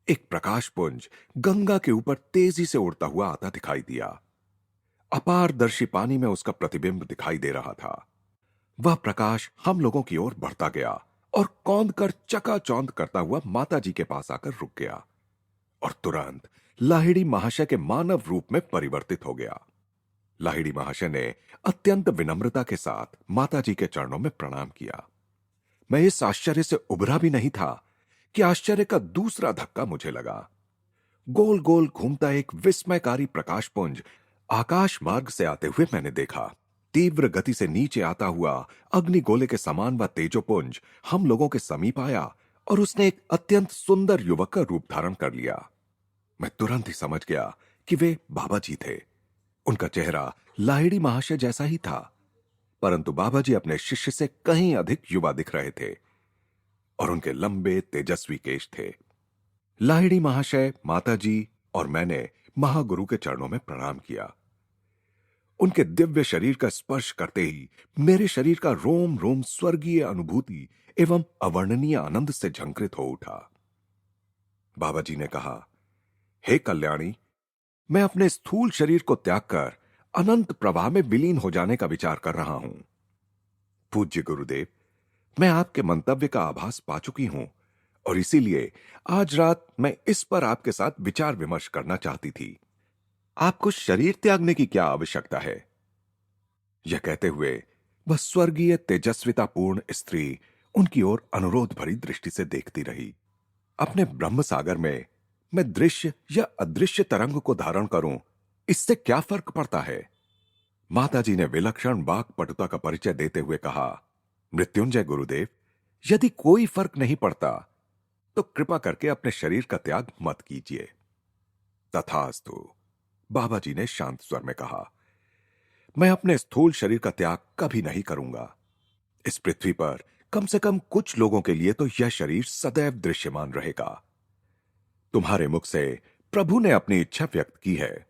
एक प्रकाशपुंज गंगा के ऊपर तेजी से उड़ता हुआ आता दिखाई दिया। अपारदर्शी पानी में उसका प्रतिबिंब दिखाई दे रहा था। वह प्रकाश हम लोगों की ओर बढ़ता गया और कौंध कर चकाचौंध करता हुआ माता जी के पास आकर रुक गया और तुरंत लाहिड़ी महाशय के मानव रूप में परिवर्तित हो गया। लाहिड़ी महाशय ने अत्यंत विनम्रता के साथ माता जी के चरणों में प्रणाम किया। मैं इस आश्चर्य से उभरा भी नहीं था कि आश्चर्य का दूसरा धक्का मुझे लगा। गोल गोल घूमता एक विस्मयकारी प्रकाशपुंज आकाश मार्ग से आते हुए मैंने देखा। तीव्र गति से नीचे आता हुआ अग्निगोले के समान व तेजोपुंज हम लोगों के समीप आया और उसने एक अत्यंत सुंदर युवक का रूप धारण कर लिया। मैं तुरंत ही समझ गया कि वे बाबा जी थे। उनका चेहरा लाहिड़ी महाशय जैसा ही था, परंतु बाबा जी अपने शिष्य से कहीं अधिक युवा दिख रहे थे और उनके लंबे तेजस्वी केश थे। लाहिड़ी महाशय, माता जी और मैंने महागुरु के चरणों में प्रणाम किया। उनके दिव्य शरीर का स्पर्श करते ही मेरे शरीर का रोम रोम स्वर्गीय अनुभूति एवं अवर्णनीय आनंद से झंकृत हो उठा। बाबा जी ने कहा, हे कल्याणी, मैं अपने स्थूल शरीर को त्याग कर अनंत प्रवाह में विलीन हो जाने का विचार कर रहा हूं। पूज्य गुरुदेव, मैं आपके मंतव्य का आभास पा चुकी हूं और इसीलिए आज रात मैं इस पर आपके साथ विचार विमर्श करना चाहती थी। आपको शरीर त्यागने की क्या आवश्यकता है? यह कहते हुए वह स्वर्गीय तेजस्वितापूर्ण स्त्री उनकी ओर अनुरोध भरी दृष्टि से देखती रही। अपने ब्रह्म सागर में मैं दृश्य या अदृश्य तरंग को धारण करूं, इससे क्या फर्क पड़ता है? माताजी ने विलक्षण वाक पटुता का परिचय देते हुए कहा, मृत्युंजय गुरुदेव, यदि कोई फर्क नहीं पड़ता तो कृपा करके अपने शरीर का त्याग मत कीजिए। तथास्तु, बाबा जी ने शांत स्वर में कहा, मैं अपने स्थूल शरीर का त्याग कभी नहीं करूंगा। इस पृथ्वी पर कम से कम कुछ लोगों के लिए तो यह शरीर सदैव दृश्यमान रहेगा। तुम्हारे मुख से प्रभु ने अपनी इच्छा व्यक्त की है।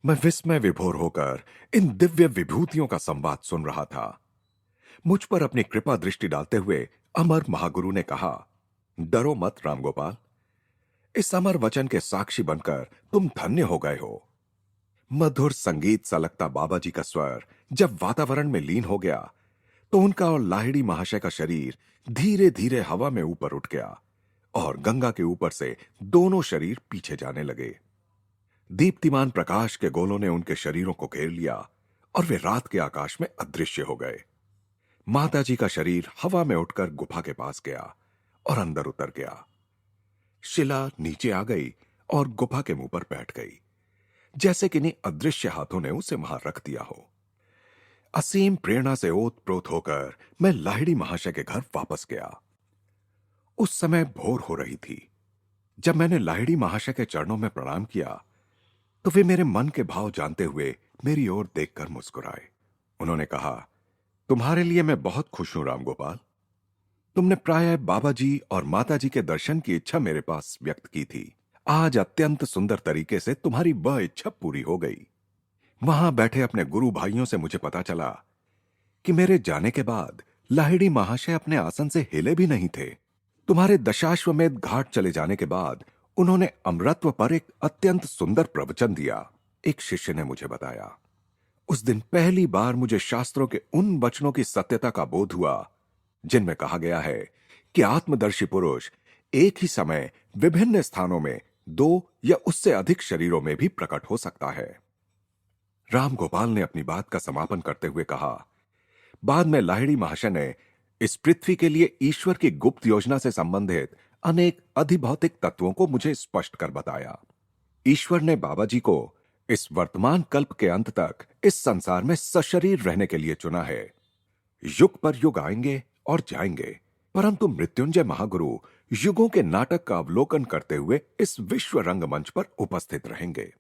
मैं विस्मय विभोर होकर इन दिव्य विभूतियों का संवाद सुन रहा था। मुझ पर अपनी कृपा दृष्टि डालते हुए अमर महागुरु ने कहा, डरो मत रामगोपाल, इस अमर वचन के साक्षी बनकर तुम धन्य हो गए हो। मधुर संगीत सा लगता बाबा जी का स्वर जब वातावरण में लीन हो गया तो उनका और लाहिड़ी महाशय का शरीर धीरे धीरे हवा में ऊपर उठ गया और गंगा के ऊपर से दोनों शरीर पीछे जाने लगे। दीप्तिमान प्रकाश के गोलों ने उनके शरीरों को घेर लिया और वे रात के आकाश में अदृश्य हो गए। माताजी का शरीर हवा में उठकर गुफा के पास गया और अंदर उतर गया। शिला नीचे आ गई और गुफा के मुंह पर बैठ गई, जैसे किन्हीं अदृश्य हाथों ने उसे वहां रख दिया हो। असीम प्रेरणा से ओतप्रोत होकर मैं लाहिड़ी महाशय के घर वापस गया। उस समय भोर हो रही थी। जब मैंने लाहिड़ी महाशय के चरणों में प्रणाम किया तो वे मेरे मन के भाव जानते हुए मेरी ओर देखकर मुस्कुराए। उन्होंने कहा, तुम्हारे लिए मैं बहुत खुश हूं रामगोपाल। तुमने प्रायः बाबा जी और माता जी के दर्शन की इच्छा मेरे पास व्यक्त की थी। आज अत्यंत सुंदर तरीके से तुम्हारी वह इच्छा पूरी हो गई। वहां बैठे अपने गुरु भाइयों से मुझे पता चला कि मेरे जाने के बाद लाहिड़ी महाशय अपने आसन से हिले भी नहीं थे। तुम्हारे दशाश्वमेध घाट चले जाने के बाद उन्होंने अमरत्व पर एक अत्यंत सुंदर प्रवचन दिया, एक शिष्य ने मुझे बताया। उस दिन पहली बार मुझे शास्त्रों के उन वचनों की सत्यता का बोध हुआ जिनमें कहा गया है कि आत्मदर्शी पुरुष एक ही समय विभिन्न स्थानों में 2 या उससे अधिक शरीरों में भी प्रकट हो सकता है। रामगोपाल ने अपनी बात का समापन करते हुए कहा, बाद में लाहिड़ी महाशय ने इस पृथ्वी के लिए ईश्वर की गुप्त योजना से संबंधित अनेक अधिभौतिक तत्वों को मुझे स्पष्ट कर बताया। ईश्वर ने बाबा जी को इस वर्तमान कल्प के अंत तक इस संसार में सशरीर रहने के लिए चुना है। युग पर युग आएंगे और जाएंगे, परंतु मृत्युंजय महागुरु युगों के नाटक का अवलोकन करते हुए इस विश्व रंगमंच पर उपस्थित रहेंगे।